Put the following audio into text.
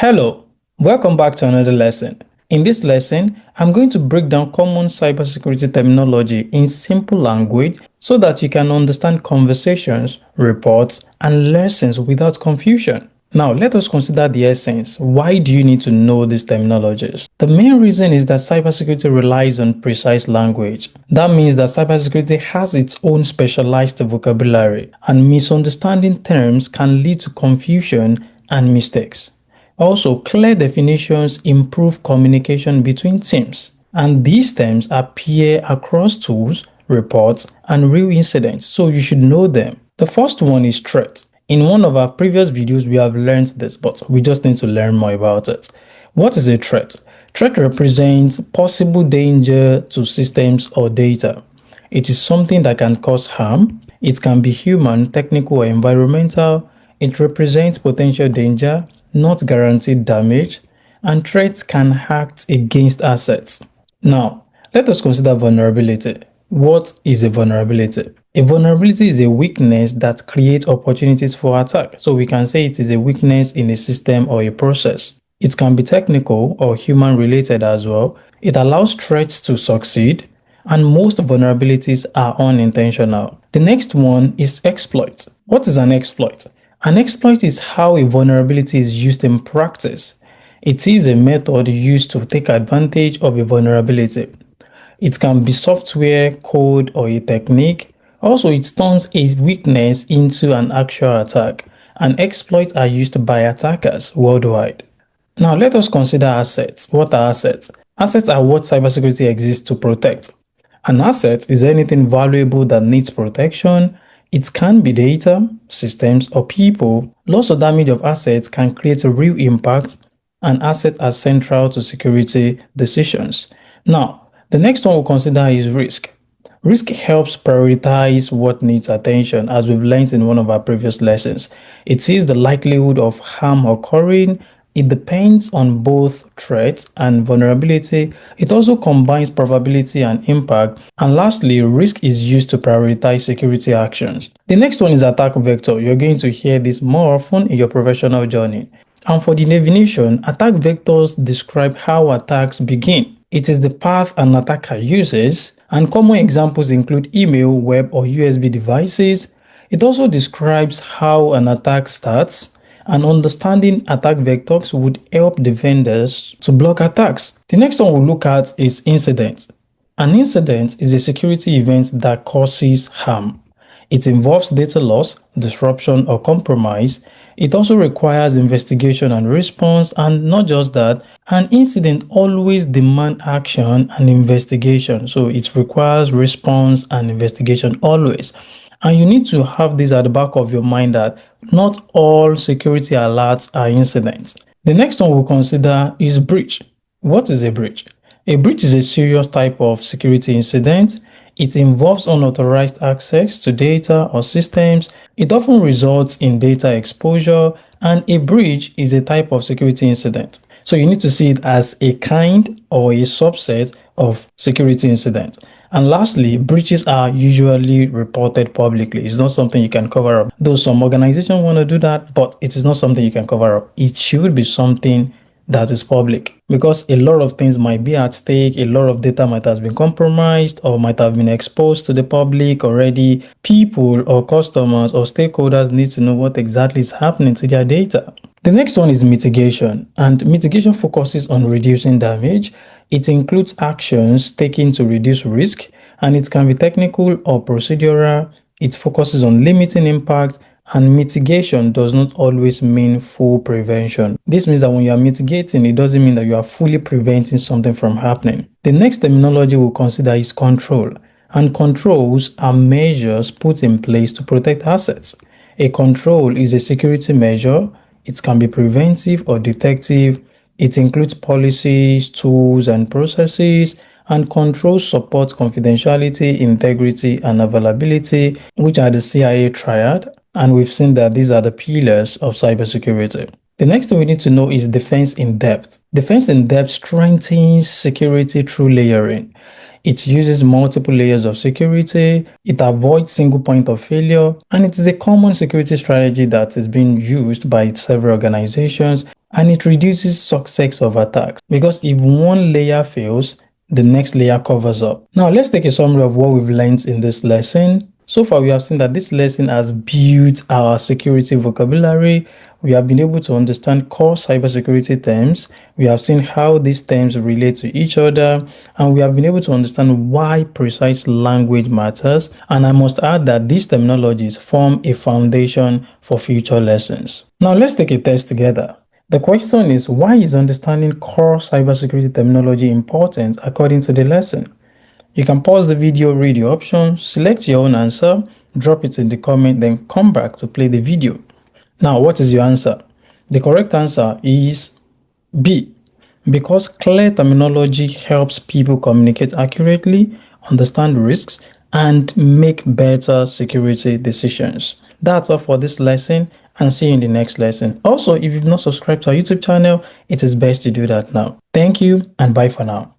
Hello, welcome back to another lesson. In this lesson, I'm going to break down common cybersecurity terminology in simple language so that you can understand conversations, reports, and lessons without confusion. Now, let us consider the essence. Why do you need to know these terminologies? The main reason is that cybersecurity relies on precise language. That means that cybersecurity has its own specialized vocabulary, and misunderstanding terms can lead to confusion and mistakes. Also, clear definitions improve communication between teams, and these terms appear across tools, reports, and real incidents, so you should know them. The first one is threat. In one of our previous videos, we have learned this, but we just need to learn more about it. What is a threat? Threat represents possible danger to systems or data. It is something that can cause harm. It can be human, technical, or environmental. It represents potential danger, not guaranteed damage, and threats can act against assets. Now, let us consider vulnerability. What is a vulnerability? A vulnerability is a weakness that creates opportunities for attack. So we can say it is a weakness in a system or a process. It can be technical or human related as well. It allows threats to succeed, and most vulnerabilities are unintentional. The next one is exploit. What is an exploit? An exploit is how a vulnerability is used in practice. It is a method used to take advantage of a vulnerability. It can be software, code, or a technique. Also, it turns a weakness into an actual attack, and exploits are used by attackers worldwide. Now, let us consider assets. What are assets? Assets are what cybersecurity exists to protect. An asset is anything valuable that needs protection. It can be data, systems, or people. Loss or damage of assets can create a real impact, and assets are central to security decisions. Now, the next one we'll consider is risk. Risk helps prioritize what needs attention, as we've learned in one of our previous lessons. It is the likelihood of harm occurring. It depends on both threats and vulnerability. It also combines probability and impact. And lastly, risk is used to prioritize security actions. The next one is attack vector. You're going to hear this more often in your professional journey. And for the definition, attack vectors describe how attacks begin. It is the path an attacker uses, and common examples include email, web, or USB devices. It also describes how an attack starts, and understanding attack vectors would help defenders to block attacks. The next one we'll look at is incident. An incident is a security event that causes harm. It involves data loss, disruption, or compromise. It also requires investigation and response, and not just that, an incident always demands action and investigation. So it requires response and investigation always. And you need to have this at the back of your mind that not all security alerts are incidents. The next one we'll consider is breach. What is a breach? A breach is a serious type of security incident. It involves unauthorized access to data or systems. It often results in data exposure, and a breach is a type of security incident. So you need to see it as a kind or a subset of security incident. And lastly, breaches are usually reported publicly. It's not something you can cover up. Though some organizations want to do that, but it is not something you can cover up. It should be something that is public, because a lot of things might be at stake. A lot of data might have been compromised or might have been exposed to the public already. People or customers or stakeholders need to know what exactly is happening to their data. The next one is mitigation, and mitigation focuses on reducing damage. It includes actions taken to reduce risk, and it can be technical or procedural. It focuses on limiting impact, and mitigation does not always mean full prevention. This means that when you are mitigating, it doesn't mean that you are fully preventing something from happening. The next terminology we'll consider is control, and controls are measures put in place to protect assets. A control is a security measure. It can be preventive or detective. It includes policies, tools, and processes, and controls support confidentiality, integrity, and availability, which are the CIA triad. And we've seen that these are the pillars of cybersecurity. The next thing we need to know is defense in depth. Defense in depth strengthens security through layering. It uses multiple layers of security, it avoids single point of failure, and it is a common security strategy that is being used by several organizations. and it reduces success of attacks because if one layer fails, the next layer covers up. Now let's take a summary of what we've learned in this lesson. So far, we have seen that this lesson has built our security vocabulary. We have been able to understand core cybersecurity terms. We have seen how these terms relate to each other, and we have been able to understand why precise language matters. And I must add that these terminologies form a foundation for future lessons. Now let's take a test together. The question is, why is understanding core cybersecurity terminology important according to the lesson? You can pause the video, read the options, select your own answer, drop it in the comment, then come back to play the video. Now, what is your answer? The correct answer is B, because clear terminology helps people communicate accurately, understand risks, and make better security decisions. That's all for this lesson, and see you in the next lesson. Also, if you've not subscribed to our YouTube channel, it is best to do that now. Thank you, and bye for now.